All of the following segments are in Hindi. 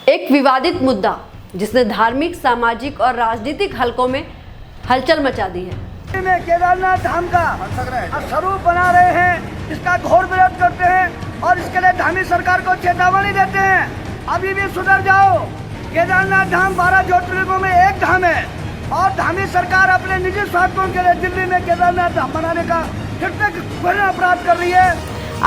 एक विवादित मुद्दा जिसने धार्मिक, सामाजिक और राजनीतिक हलकों में हलचल मचा दी है। में केदारनाथ धाम का स्वरूप बना रहे हैं, इसका घोर विरोध करते हैं और इसके लिए धामी सरकार को चेतावनी देते हैं, अभी भी सुधर जाओ। केदारनाथ धाम 12 ज्योतिर्लिंगों में एक धाम है और धामी सरकार अपने निजी स्वार्थों के लिए दिल्ली में केदारनाथ धाम बनाने का फिर से घोर अपराध कर रही है।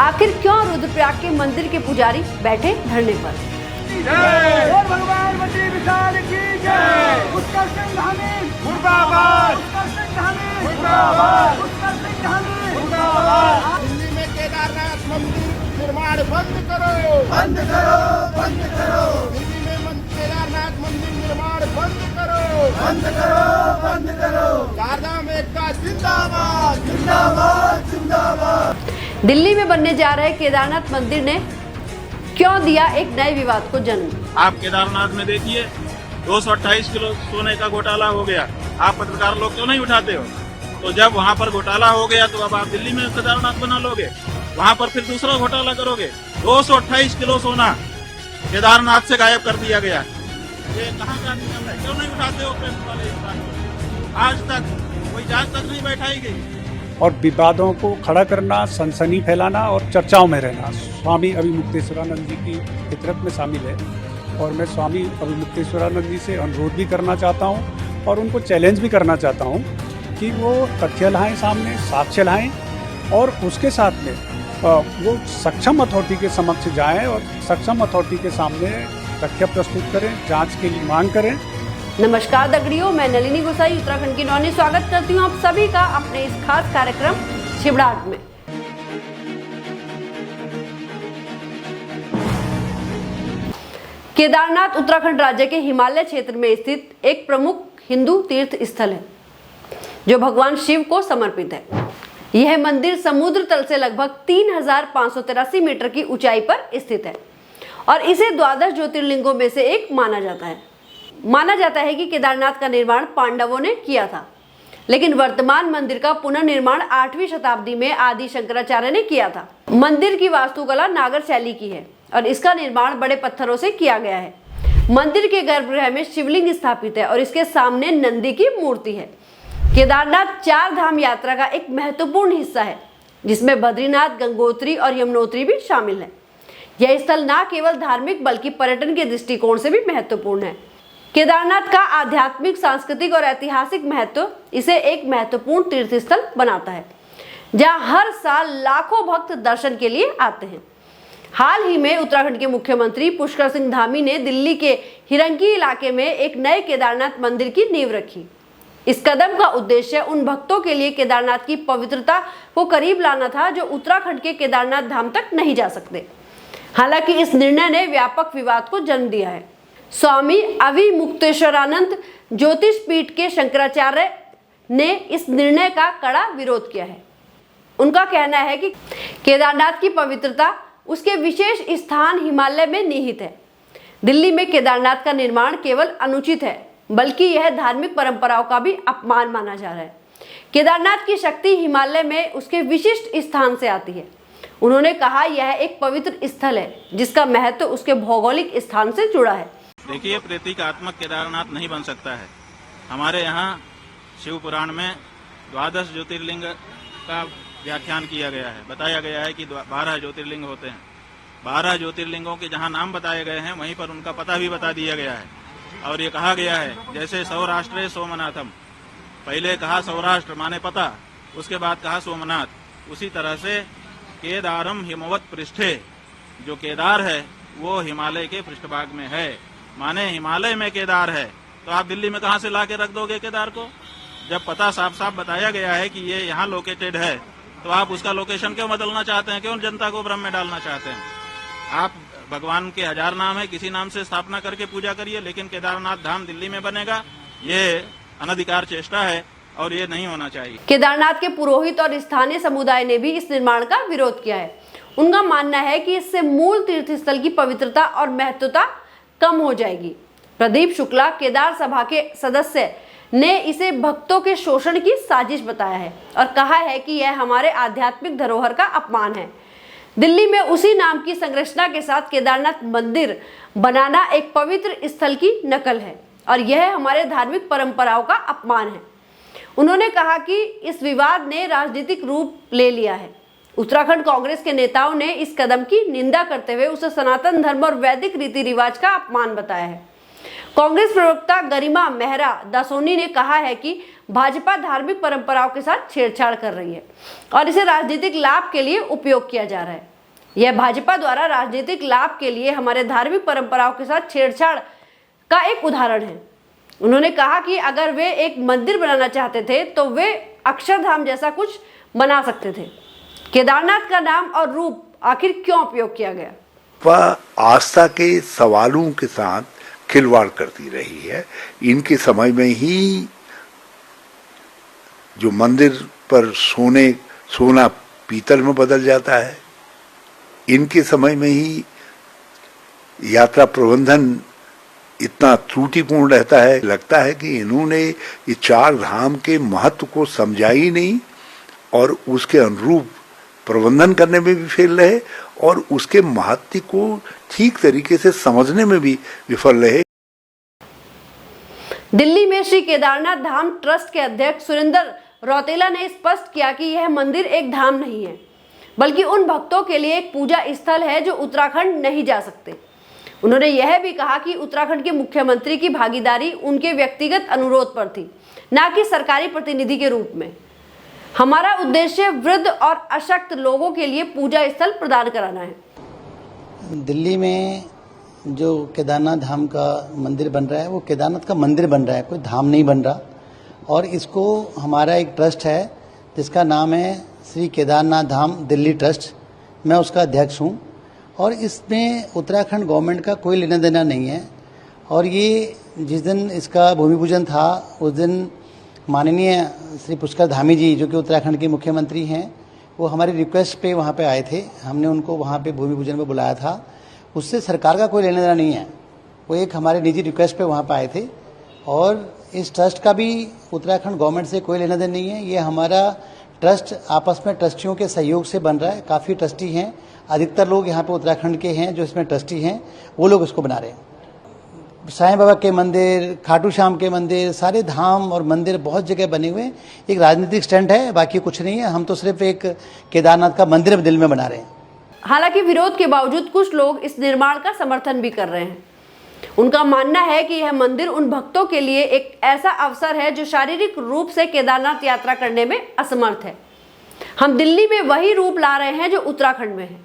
आखिर क्यों रुद्रप्रयाग के मंदिर के पुजारी बैठे धरने पर? और भगवान वजी विशाल की जय। उत्कर सिंह धामी मुर्दाबाद, उत्कर सिंह धामी मुर्दाबाद, उत्कर सिंह धामी मुर्दाबाद। दिल्ली में केदारनाथ मंदिर निर्माण बंद करो, बंद करो, बंद करो, दिल्ली में केदारनाथ मंदिर निर्माण बंद करो, बंद करो, बंद करो। चारधाम एकता जिंदाबाद, जिंदाबाद, जिंदाबाद। दिल्ली में बनने जा रहे केदारनाथ मंदिर ने क्यों दिया एक नए विवाद को जन्म? आप केदारनाथ में देखिए 228 किलो सोने का घोटाला हो गया। आप पत्रकार लोग क्यों नहीं उठाते हो? तो जब वहाँ पर घोटाला हो गया तो अब आप दिल्ली में केदारनाथ बना लोगे, वहाँ पर फिर दूसरा घोटाला करोगे। 228 किलो सोना केदारनाथ से गायब कर दिया गया। ये कहाँ का नियम है? क्यों नहीं उठाते हो प्रेस वाले इस बात को? आज तक कोई जांच तक नहीं बैठाई गई। और विवादों को खड़ा करना, सनसनी फैलाना और चर्चाओं में रहना स्वामी अभिमुक्तेश्वरानंद जी की फितरत में शामिल है। और मैं स्वामी अभिमुक्तेश्वरानंद जी से अनुरोध भी करना चाहता हूं और उनको चैलेंज भी करना चाहता हूं कि वो तथ्य लाएं सामने, साक्ष्य लाएं और उसके साथ में वो सक्षम अथॉरिटी के समक्ष जाएं और सक्षम अथॉरिटी के सामने तथ्य प्रस्तुत करें, जाँच की मांग करें। नमस्कार दगड़ियों, मैं नलिनी गुसाई उत्तराखंड की नौनी स्वागत करती हूँ आप सभी का अपने इस खास कार्यक्रम छिबड़ाहट में। केदारनाथ उत्तराखंड राज्य के हिमालय क्षेत्र में स्थित एक प्रमुख हिंदू तीर्थ स्थल है जो भगवान शिव को समर्पित है। यह मंदिर समुद्र तल से लगभग 3583 मीटर की ऊंचाई पर स्थित है और इसे द्वादश ज्योतिर्लिंगों में से एक माना जाता है। माना जाता है कि केदारनाथ का निर्माण पांडवों ने किया था, लेकिन वर्तमान मंदिर का पुनर्निर्माण 8वीं शताब्दी में आदि शंकराचार्य ने किया था। मंदिर की वास्तुकला नागर शैली की है और इसका निर्माण बड़े पत्थरों से किया गया है। मंदिर के गर्भगृह में शिवलिंग स्थापित है और इसके सामने नंदी की मूर्ति है। केदारनाथ 4 धाम यात्रा का एक महत्वपूर्ण हिस्सा है जिसमें बद्रीनाथ, गंगोत्री और यमुनोत्री भी शामिल है। यह स्थल न केवल धार्मिक बल्कि पर्यटन के दृष्टिकोण से भी महत्वपूर्ण है। केदारनाथ का आध्यात्मिक, सांस्कृतिक और ऐतिहासिक महत्व इसे एक महत्वपूर्ण तीर्थ स्थल बनाता है जहां हर साल लाखों भक्त दर्शन के लिए आते हैं। हाल ही में उत्तराखंड के मुख्यमंत्री पुष्कर सिंह धामी ने दिल्ली के हिरंगी इलाके में एक नए केदारनाथ मंदिर की नींव रखी। इस कदम का उद्देश्य उन भक्तों के लिए केदारनाथ की पवित्रता को करीब लाना था जो उत्तराखंड के केदारनाथ धाम तक नहीं जा सकते। हालांकि इस निर्णय ने व्यापक विवाद को जन्म दिया है। स्वामी अभिमुक्तेश्वरानंद ज्योतिष पीठ के शंकराचार्य ने इस निर्णय का कड़ा विरोध किया है। उनका कहना है कि केदारनाथ की पवित्रता उसके विशेष स्थान हिमालय में निहित है। दिल्ली में केदारनाथ का निर्माण केवल अनुचित है बल्कि यह धार्मिक परंपराओं का भी अपमान माना जा रहा है। केदारनाथ की शक्ति हिमालय में उसके विशिष्ट स्थान से आती है। उन्होंने कहा यह एक पवित्र स्थल है जिसका महत्व उसके भौगोलिक स्थान से जुड़ा है। देखिए, प्रतीकात्मक केदारनाथ नहीं बन सकता है। हमारे यहाँ शिव पुराण में 12 ज्योतिर्लिंग का व्याख्यान किया गया है। बताया गया है कि 12 ज्योतिर्लिंग होते हैं। 12 ज्योतिर्लिंगों के जहाँ नाम बताए गए हैं वहीं पर उनका पता भी बता दिया गया है। और ये कहा गया है जैसे सौराष्ट्र सोमनाथम, पहले कहा सौराष्ट्र माने पता, उसके बाद कहा सोमनाथ। उसी तरह से केदारम हिमवत पृष्ठे, जो केदार है वो हिमालय के पृष्ठभाग में है, माने हिमालय में केदार है। तो आप दिल्ली में कहाँ से ला के रख दोगे केदार को? जब पता साफ साफ बताया गया है कि ये यहाँ लोकेटेड है तो आप उसका लोकेशन क्यों बदलना चाहते हैं? क्यों जनता को भ्रम में डालना चाहते हैं? आप भगवान के 1000 नाम है, किसी नाम से स्थापना करके पूजा करिए, लेकिन केदारनाथ धाम दिल्ली में बनेगा, ये अनधिकार चेष्टा है और ये नहीं होना चाहिए। केदारनाथ के पुरोहित और स्थानीय समुदाय ने भी इस निर्माण का विरोध किया है। उनका मानना है कि इससे मूल तीर्थस्थल की पवित्रता और महत्वता कम हो जाएगी। प्रदीप शुक्ला, केदार सभा के सदस्य, ने इसे भक्तों के शोषण की साजिश बताया है और कहा है कि यह हमारे आध्यात्मिक धरोहर का अपमान है। दिल्ली में उसी नाम की संरचना के साथ केदारनाथ मंदिर बनाना एक पवित्र स्थल की नकल है और यह हमारे धार्मिक परंपराओं का अपमान है। उन्होंने कहा कि इस विवाद ने राजनीतिक रूप ले लिया है। उत्तराखंड कांग्रेस के नेताओं ने इस कदम की निंदा करते हुए उसे सनातन धर्म और वैदिक रीति रिवाज का अपमान बताया है। कांग्रेस प्रवक्ता गरिमा मेहरा दासोनी ने कहा है कि भाजपा धार्मिक परंपराओं के साथ छेड़छाड़ कर रही है और इसे राजनीतिक लाभ के लिए उपयोग किया जा रहा है। यह भाजपा द्वारा राजनीतिक लाभ के लिए हमारे धार्मिक परंपराओं के साथ छेड़छाड़ का एक उदाहरण है। उन्होंने कहा कि अगर वे एक मंदिर बनाना चाहते थे तो वे अक्षरधाम जैसा कुछ बना सकते थे। केदारनाथ का नाम और रूप आखिर क्यों उपयोग किया गया? वह आस्था के सवालों के साथ खिलवाड़ करती रही है। इनके समय में ही जो मंदिर पर सोना पीतल में बदल जाता है, इनके समय में ही यात्रा प्रबंधन इतना त्रुटिपूर्ण रहता है। लगता है कि इन्होंने ये 4 धाम के महत्व को समझा ही नहीं और उसके अनुरूप प्रबंधन करने में भी फेल रहे और उसके महत्व को ठीक तरीके से समझने में भी विफल रहे। दिल्ली में श्री केदारनाथ धाम ट्रस्ट के अध्यक्ष सुरेंद्र रौतेला ने स्पष्ट किया कि यह मंदिर एक धाम नहीं है बल्कि उन भक्तों के लिए एक पूजा स्थल है जो उत्तराखंड नहीं जा सकते। उन्होंने यह भी कहा कि उत्तराखंड के मुख्यमंत्री की भागीदारी उनके व्यक्तिगत अनुरोध पर थी, न कि सरकारी प्रतिनिधि के रूप में। हमारा उद्देश्य वृद्ध और अशक्त लोगों के लिए पूजा स्थल प्रदान कराना है। दिल्ली में जो केदारनाथ धाम का मंदिर बन रहा है वो केदारनाथ का मंदिर बन रहा है, कोई धाम नहीं बन रहा। और इसको हमारा एक ट्रस्ट है जिसका नाम है श्री केदारनाथ धाम दिल्ली ट्रस्ट, मैं उसका अध्यक्ष हूँ और इसमें उत्तराखंड गवर्नमेंट का कोई लेना देना नहीं है। और ये जिस दिन इसका भूमि पूजन था उस दिन माननीय श्री पुष्कर धामी जी जो कि उत्तराखंड के मुख्यमंत्री हैं वो हमारी रिक्वेस्ट पे वहाँ पे आए थे। हमने उनको वहाँ पे भूमि पूजन में बुलाया था। उससे सरकार का कोई लेना देना नहीं है, वो एक हमारे निजी रिक्वेस्ट पे वहाँ पे आए थे। और इस ट्रस्ट का भी उत्तराखंड गवर्नमेंट से कोई लेना देना नहीं है। ये हमारा ट्रस्ट आपस में ट्रस्टियों के सहयोग से बन रहा है। काफ़ी ट्रस्टी हैं, अधिकतर लोग यहाँ पे उत्तराखंड के हैं जो इसमें ट्रस्टी हैं, वो लोग इसको बना रहे हैं। साईं बाबा के मंदिर, खाटू श्याम के मंदिर, सारे धाम और मंदिर बहुत जगह बने हुए हैं। एक राजनीतिक स्टंट है, बाकी कुछ नहीं है। हम तो सिर्फ एक केदारनाथ का मंदिर दिल में बना रहे हैं। हालांकि विरोध के बावजूद कुछ लोग इस निर्माण का समर्थन भी कर रहे हैं। उनका मानना है कि यह मंदिर उन भक्तों के लिए एक ऐसा अवसर है जो शारीरिक रूप से केदारनाथ यात्रा करने में असमर्थ है। हम दिल्ली में वही रूप ला रहे हैं जो उत्तराखंड में है।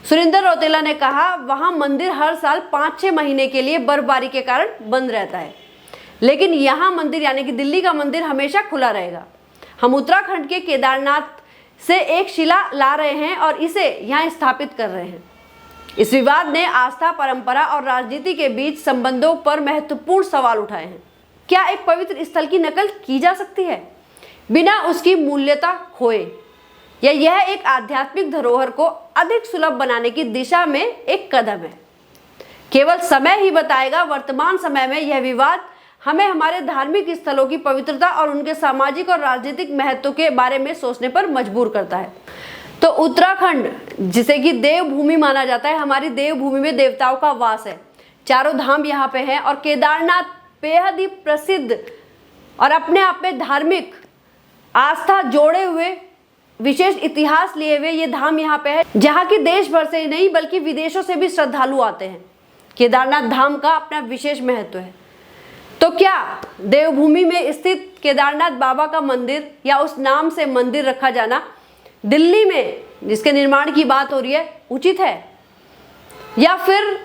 सुरेंद्र रौतेला ने कहा, वहां मंदिर हर साल 5-6 महीने के लिए बर्फबारी के कारण बंद रहता है, लेकिन यहाँ मंदिर यानी कि दिल्ली का मंदिर हमेशा खुला रहेगा। हम उत्तराखंड के केदारनाथ से एक शिला ला रहे हैं और इसे यहाँ स्थापित कर रहे हैं। इस विवाद ने आस्था, परंपरा और राजनीति के बीच संबंधों पर महत्वपूर्ण सवाल उठाए हैं। क्या एक पवित्र स्थल की नकल की जा सकती है बिना उसकी मूल्यता खोए, या यह एक आध्यात्मिक धरोहर को अधिक सुलभ बनाने की दिशा में एक कदम है? केवल समय ही बताएगा। वर्तमान समय में यह विवाद हमें हमारे धार्मिक स्थलों की पवित्रता और उनके सामाजिक और राजनीतिक महत्व के बारे में सोचने पर मजबूर करता है। तो उत्तराखंड, जिसे कि देवभूमि माना जाता है, हमारी देवभूमि में देवताओं का वास है। चारों धाम यहाँ पे हैं और केदारनाथ बेहद ही प्रसिद्ध और अपने आप में धार्मिक आस्था जोड़े हुए, विशेष इतिहास लिए हुए ये धाम यहाँ पे है, जहाँ की देश भर से नहीं बल्कि विदेशों से भी श्रद्धालु आते हैं। केदारनाथ धाम का अपना विशेष महत्व है। तो क्या देवभूमि में स्थित केदारनाथ बाबा का मंदिर या उस नाम से मंदिर रखा जाना दिल्ली में, जिसके निर्माण की बात हो रही है, उचित है? या फिर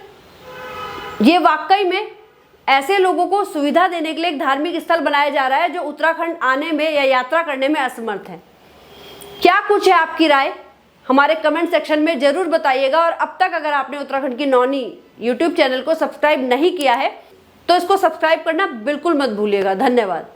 ये वाकई में ऐसे लोगों को सुविधा देने के लिए एक धार्मिक स्थल बनाया जा रहा है जो उत्तराखंड आने में या यात्रा करने में असमर्थ है? क्या कुछ है आपकी राय? हमारे कमेंट सेक्शन में जरूर बताइएगा। और अब तक अगर आपने उत्तराखंड की नौनी यूट्यूब चैनल को सब्सक्राइब नहीं किया है तो इसको सब्सक्राइब करना बिल्कुल मत भूलिएगा। धन्यवाद।